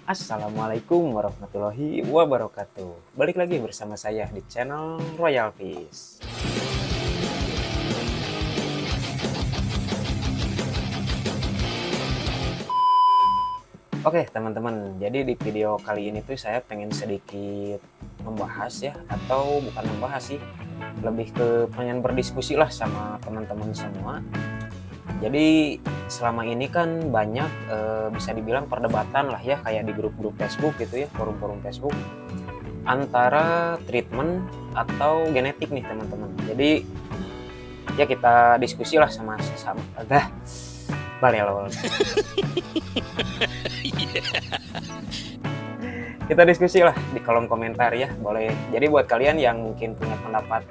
Assalamualaikum warahmatullahi wabarakatuh. Balik lagi bersama saya di channel Royal Fish. Oke teman-teman, jadi di video kali ini tuh saya pengen sedikit membahas ya, atau bukan membahas sih, lebih ke pengen berdiskusi lah sama teman-teman semua. Jadi selama ini kan banyak bisa dibilang perdebatan lah ya, kayak di grup-grup Facebook gitu ya, forum-forum Facebook, antara treatment atau genetik nih teman-teman. Jadi ya kita diskusi lah sama balelol. Kita diskusi lah di kolom komentar ya, boleh. Jadi buat kalian yang mungkin punya pendapat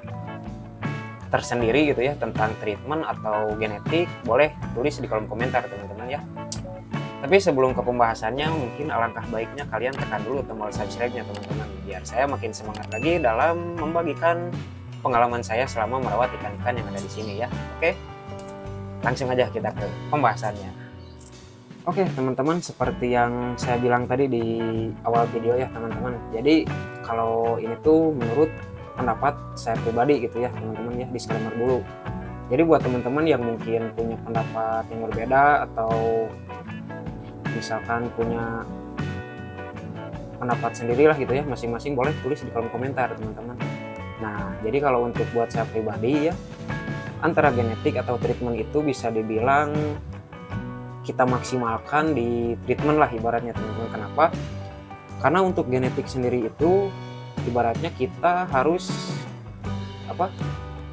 tersendiri gitu ya tentang treatment atau genetik, boleh tulis di kolom komentar teman-teman ya. Tapi sebelum ke pembahasannya, mungkin alangkah baiknya kalian tekan dulu tombol subscribe-nya teman-teman, biar saya makin semangat lagi dalam membagikan pengalaman saya selama merawat ikan-ikan yang ada di sini ya. Oke, langsung aja kita ke pembahasannya. Oke teman-teman, seperti yang saya bilang tadi di awal video ya teman-teman. Jadi kalau ini tuh menurut pendapat saya pribadi gitu ya teman-teman ya, disclaimer dulu. Jadi buat teman-teman yang mungkin punya pendapat yang berbeda atau misalkan punya pendapat sendiri lah gitu ya masing-masing, boleh tulis di kolom komentar teman-teman. Nah jadi kalau untuk buat saya pribadi ya, antara genetik atau treatment itu bisa dibilang kita maksimalkan di treatment lah ibaratnya teman-teman. Kenapa? Karena untuk genetik sendiri itu ibaratnya kita harus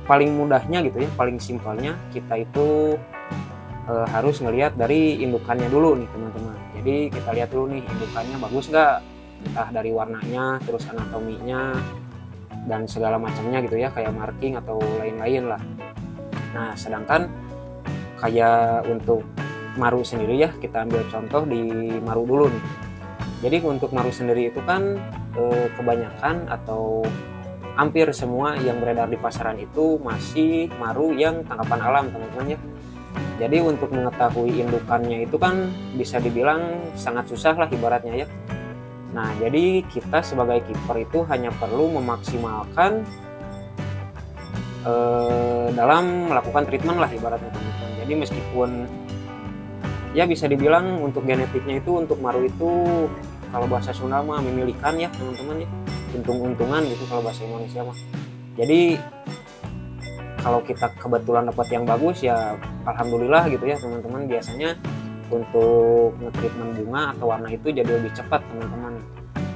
paling mudahnya gitu ya, paling simpelnya kita itu harus ngelihat dari indukannya dulu nih teman-teman. Jadi kita lihat dulu nih indukannya bagus nggak, entah dari warnanya, terus anatominya dan segala macamnya gitu ya, kayak marking atau lain-lain lah. Nah sedangkan kayak untuk maru sendiri ya, kita ambil contoh di maru dulu nih. Jadi untuk maru sendiri itu kan kebanyakan atau hampir semua yang beredar di pasaran itu masih maru yang tangkapan alam teman-teman ya. Jadi untuk mengetahui indukannya itu kan bisa dibilang sangat susah lah ibaratnya ya. Nah jadi kita sebagai keeper itu hanya perlu memaksimalkan dalam melakukan treatment lah ibaratnya teman-teman. Jadi meskipun ya bisa dibilang untuk genetiknya itu, untuk maru itu kalau bahasa Sunda mah memilikan ya teman-teman ya, untung-untungan gitu kalau bahasa Indonesia mah. Jadi kalau kita kebetulan dapat yang bagus ya alhamdulillah gitu ya teman-teman. Biasanya untuk nge-treatment bunga atau warna itu jadi lebih cepat teman-teman.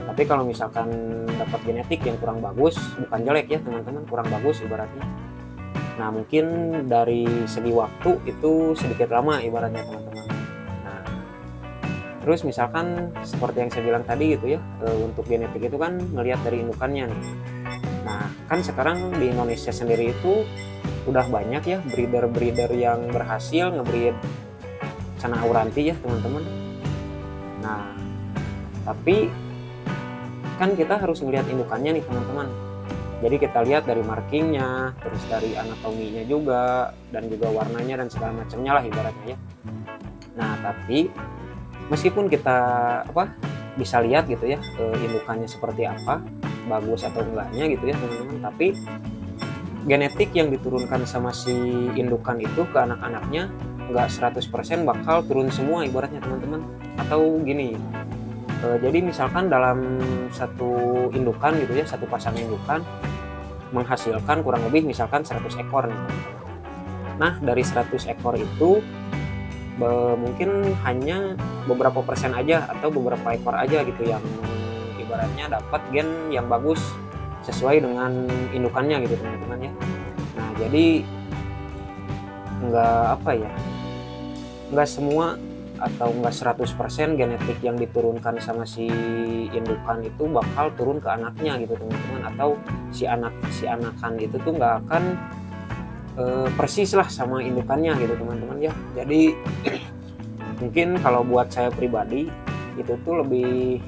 Tapi kalau misalkan dapat genetik yang kurang bagus, bukan jelek ya teman-teman, kurang bagus ibaratnya, nah mungkin dari segi waktu itu sedikit lama ibaratnya teman-teman. Terus misalkan seperti yang saya bilang tadi gitu ya, untuk genetik itu kan ngelihat dari indukannya nih. Nah kan sekarang di Indonesia sendiri itu udah banyak ya breeder-breeder yang berhasil ngebreed Cana Auranti ya teman-teman. Nah tapi kan kita harus ngelihat indukannya nih teman-teman. Jadi kita lihat dari markingnya, terus dari anatominya juga, dan juga warnanya dan segala macamnya lah ibaratnya ya. Nah tapi meskipun kita bisa lihat gitu ya indukannya seperti apa, bagus atau enggaknya gitu ya teman-teman, tapi genetik yang diturunkan sama si indukan itu ke anak-anaknya nggak 100% bakal turun semua ibaratnya teman-teman. Atau gini, jadi misalkan dalam satu indukan gitu ya, satu pasang indukan menghasilkan kurang lebih misalkan 100 ekor nih teman-teman. Nah dari 100 ekor itu mungkin hanya beberapa persen aja atau beberapa ekor aja gitu yang ibaratnya dapat gen yang bagus sesuai dengan indukannya gitu teman-teman ya. Nah jadi nggak semua atau nggak 100% genetik yang diturunkan sama si indukan itu bakal turun ke anaknya gitu teman-teman, atau si anakan itu tuh nggak akan persis lah sama indukannya gitu teman-teman ya. Jadi mungkin kalau buat saya pribadi itu tuh lebih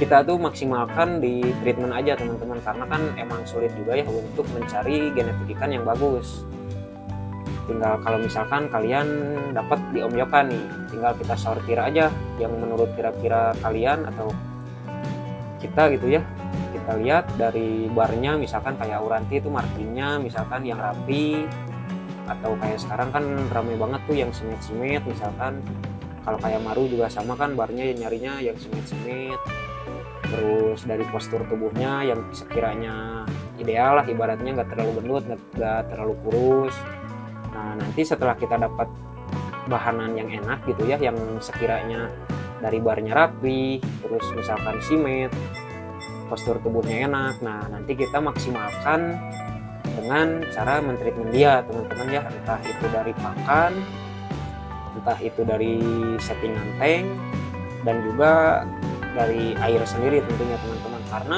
kita tuh maksimalkan di treatment aja teman-teman, karena kan emang sulit juga ya untuk mencari genetik ikan yang bagus. tinggal kalau misalkan kalian dapat di Om Yoka nih, tinggal kita sortir aja yang menurut kira-kira kalian atau kita gitu ya. Kita lihat dari barnya, misalkan kayak Auranti itu markingnya misalkan yang rapi, atau kayak sekarang kan ramai banget tuh yang simit-simit misalkan. Kalau kayak Maru juga sama kan, barnya nyarinya yang simit-simit. Terus dari postur tubuhnya yang sekiranya ideal lah, ibaratnya nggak terlalu gendut, nggak terlalu kurus. Nah nanti setelah kita dapat bahanan yang enak gitu ya, yang sekiranya dari barnya rapi, terus misalkan simit, postur tubuhnya enak, nah nanti kita maksimalkan dengan cara mentreatment dia teman-teman ya, entah itu dari pakan, entah itu dari settingan tank, dan juga dari air sendiri tentunya teman-teman, karena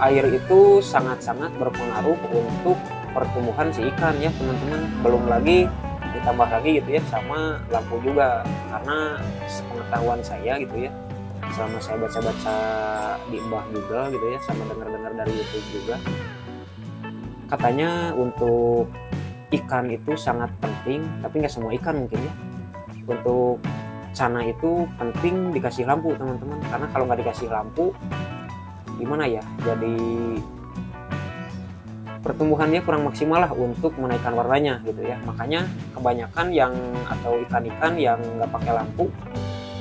air itu sangat-sangat berpengaruh untuk pertumbuhan si ikan ya teman-teman. Belum lagi ditambah lagi gitu ya sama lampu juga, karena sepengetahuan saya gitu ya, selama saya baca-baca di Mbah Google gitu ya, sama dengar-dengar dari YouTube juga, katanya untuk ikan itu sangat penting, tapi nggak semua ikan mungkin ya, untuk cana itu penting dikasih lampu teman-teman, karena kalau nggak dikasih lampu gimana ya, jadi pertumbuhannya kurang maksimal lah untuk menaikkan warnanya gitu ya. Makanya kebanyakan yang atau ikan-ikan yang nggak pakai lampu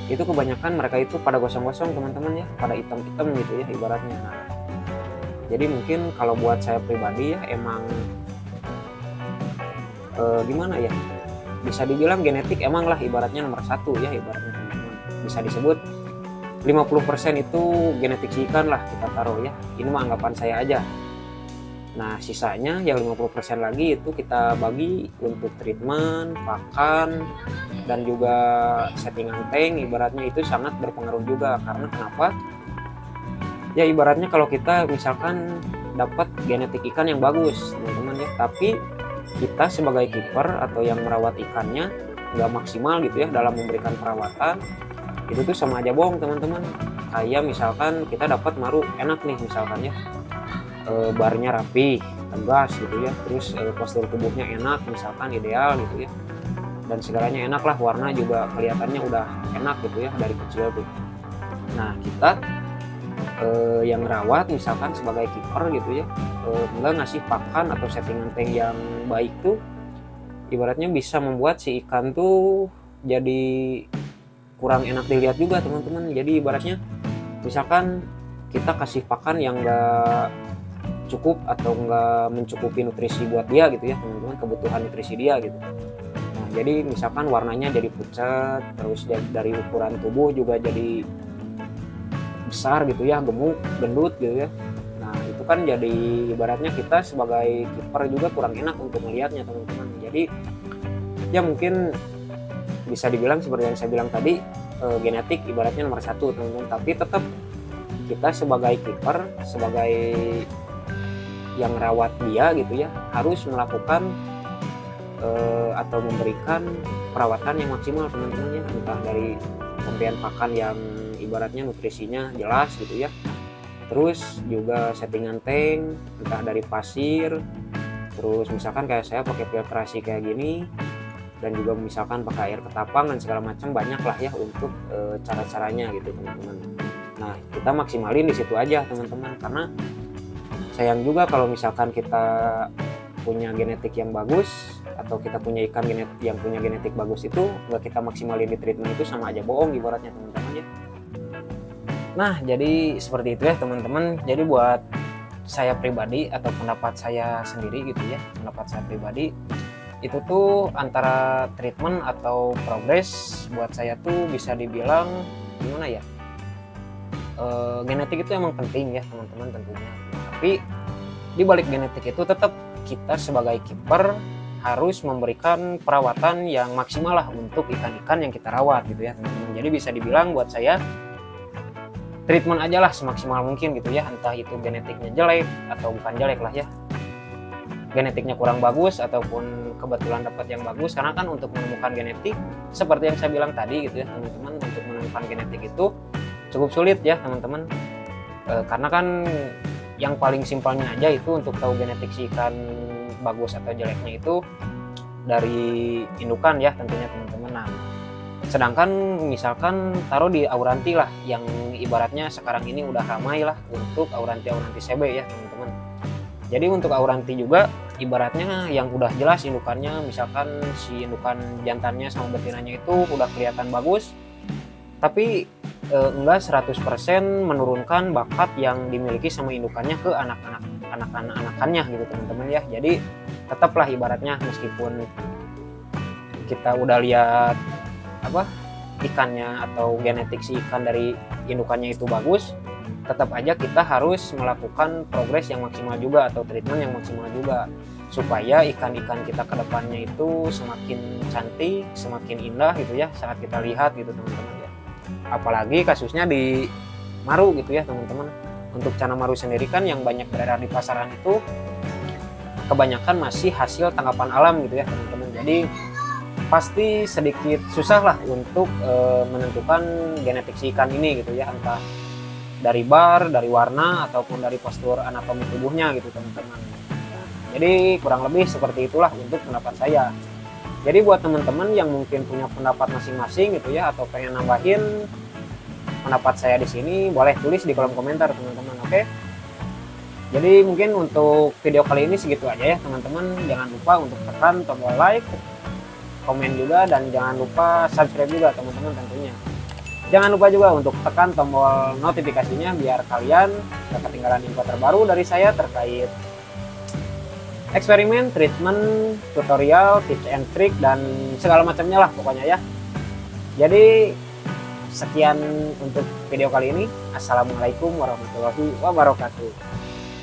itu kebanyakan mereka itu pada gosong-gosong teman-teman ya, pada hitam-hitam gitu ya ibaratnya. Nah, jadi mungkin kalau buat saya pribadi ya emang gimana ya, bisa dibilang genetik emang lah ibaratnya nomor satu ya ibaratnya teman-teman. Bisa disebut 50% itu genetik si ikan lah kita taruh ya, ini mah anggapan saya aja. Nah sisanya yang 50% lagi itu kita bagi untuk treatment, pakan, dan juga settingan tank, ibaratnya itu sangat berpengaruh juga. Karena kenapa? Ya ibaratnya kalau kita misalkan dapat genetik ikan yang bagus teman-teman ya, tapi kita sebagai keeper atau yang merawat ikannya nggak maksimal gitu ya dalam memberikan perawatan, itu tuh sama aja bohong teman-teman. Kayak misalkan kita dapat Maru enak nih misalkan ya, barnya rapi, tegas gitu ya, terus postur tubuhnya enak misalkan ideal gitu ya, dan segalanya enak lah, warna juga kelihatannya udah enak gitu ya dari kecil tuh. Nah kita yang rawat misalkan sebagai keeper gitu ya, enggak ngasih pakan atau settingan tank yang baik tuh, ibaratnya bisa membuat si ikan tuh jadi kurang enak dilihat juga teman-teman. Jadi ibaratnya misalkan kita kasih pakan yang enggak cukup atau nggak mencukupi nutrisi buat dia gitu ya teman-teman, kebutuhan nutrisi dia gitu. Nah jadi misalkan warnanya jadi pucat, terus dari ukuran tubuh juga jadi besar gitu ya, gemuk, gendut gitu ya. Nah itu kan jadi ibaratnya kita sebagai keeper juga kurang enak untuk melihatnya teman-teman. Jadi ya mungkin bisa dibilang seperti yang saya bilang tadi, genetik ibaratnya nomor satu teman-teman, tapi tetap kita sebagai keeper, sebagai yang rawat dia gitu ya, harus melakukan atau memberikan perawatan yang maksimal teman-teman ya, entah dari pemberian pakan yang ibaratnya nutrisinya jelas gitu ya, terus juga settingan tank entah dari pasir, terus misalkan kayak saya pakai filtrasi kayak gini, dan juga misalkan pakai air ketapang dan segala macam, banyak lah ya untuk cara-caranya gitu teman-teman. Nah kita maksimalin di situ aja teman-teman, karena sayang juga kalau misalkan kita punya genetik yang bagus atau kita punya ikan yang punya genetik bagus itu nggak kita maksimalin di treatment, itu sama aja bohong ibaratnya teman-teman ya. Nah jadi seperti itu ya teman-teman. Jadi buat saya pribadi atau pendapat saya sendiri gitu ya, pendapat saya pribadi itu tuh antara treatment atau progress buat saya tuh bisa dibilang gimana ya, genetik itu emang penting ya teman-teman tentunya, tapi di balik genetik itu tetap kita sebagai keeper harus memberikan perawatan yang maksimal lah untuk ikan-ikan yang kita rawat gitu ya teman-teman. Jadi bisa dibilang buat saya treatment aja lah semaksimal mungkin gitu ya, entah itu genetiknya jelek atau bukan jelek lah ya, genetiknya kurang bagus ataupun kebetulan dapat yang bagus, karena kan untuk menemukan genetik seperti yang saya bilang tadi gitu ya teman-teman, untuk menemukan genetik itu cukup sulit ya teman-teman, karena kan yang paling simpelnya aja itu untuk tahu genetik si ikan bagus atau jeleknya itu dari indukan ya tentunya teman-teman. Nah, sedangkan misalkan taruh di Auranti lah, yang ibaratnya sekarang ini udah ramai lah untuk Auranti CB ya teman-teman. Jadi untuk Auranti juga ibaratnya yang udah jelas indukannya, misalkan si indukan jantannya sama betinanya itu udah kelihatan bagus, tapi enggak 100% menurunkan bakat yang dimiliki sama indukannya ke anak-anakannya gitu teman-teman ya. Jadi tetaplah ibaratnya meskipun kita udah lihat ikannya atau genetik si ikan dari indukannya itu bagus, tetap aja kita harus melakukan progres yang maksimal juga atau treatment yang maksimal juga supaya ikan-ikan kita ke depannya itu semakin cantik, semakin indah gitu ya saat kita lihat gitu teman-teman ya. Apalagi kasusnya di maru gitu ya teman-teman. Untuk Cana Maru sendiri kan yang banyak beredar di pasaran itu kebanyakan masih hasil tangkapan alam gitu ya teman-teman. Jadi pasti sedikit susah lah untuk menentukan genetik si ikan ini gitu ya, entah dari bar, dari warna, ataupun dari postur anatomi tubuhnya gitu teman-teman. Jadi kurang lebih seperti itulah untuk pendapat saya. Jadi buat teman-teman yang mungkin punya pendapat masing-masing gitu ya, atau pengen nambahin pendapat saya di sini, boleh tulis di kolom komentar teman-teman, oke? Jadi mungkin untuk video kali ini segitu aja ya teman-teman. Jangan lupa untuk tekan tombol like, komen juga, dan jangan lupa subscribe juga teman-teman tentunya. Jangan lupa juga untuk tekan tombol notifikasinya biar kalian gak ketinggalan info terbaru dari saya terkait eksperimen, treatment, tutorial, tips and trick, dan segala macamnya lah pokoknya ya. Jadi sekian untuk video kali ini. Assalamualaikum warahmatullahi wabarakatuh.